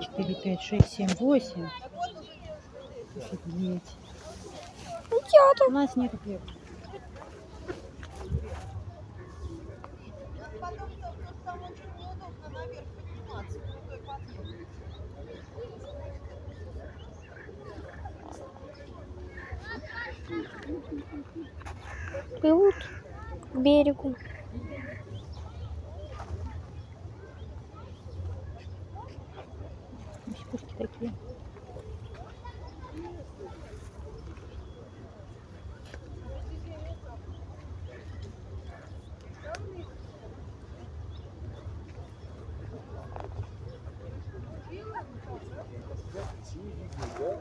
4, 5, 6, 7, 8. 9. У нас нет хлеба. Там очень неудобно наверх подниматься, крутой подъем. Плывут к берегу. Мишкушки такие.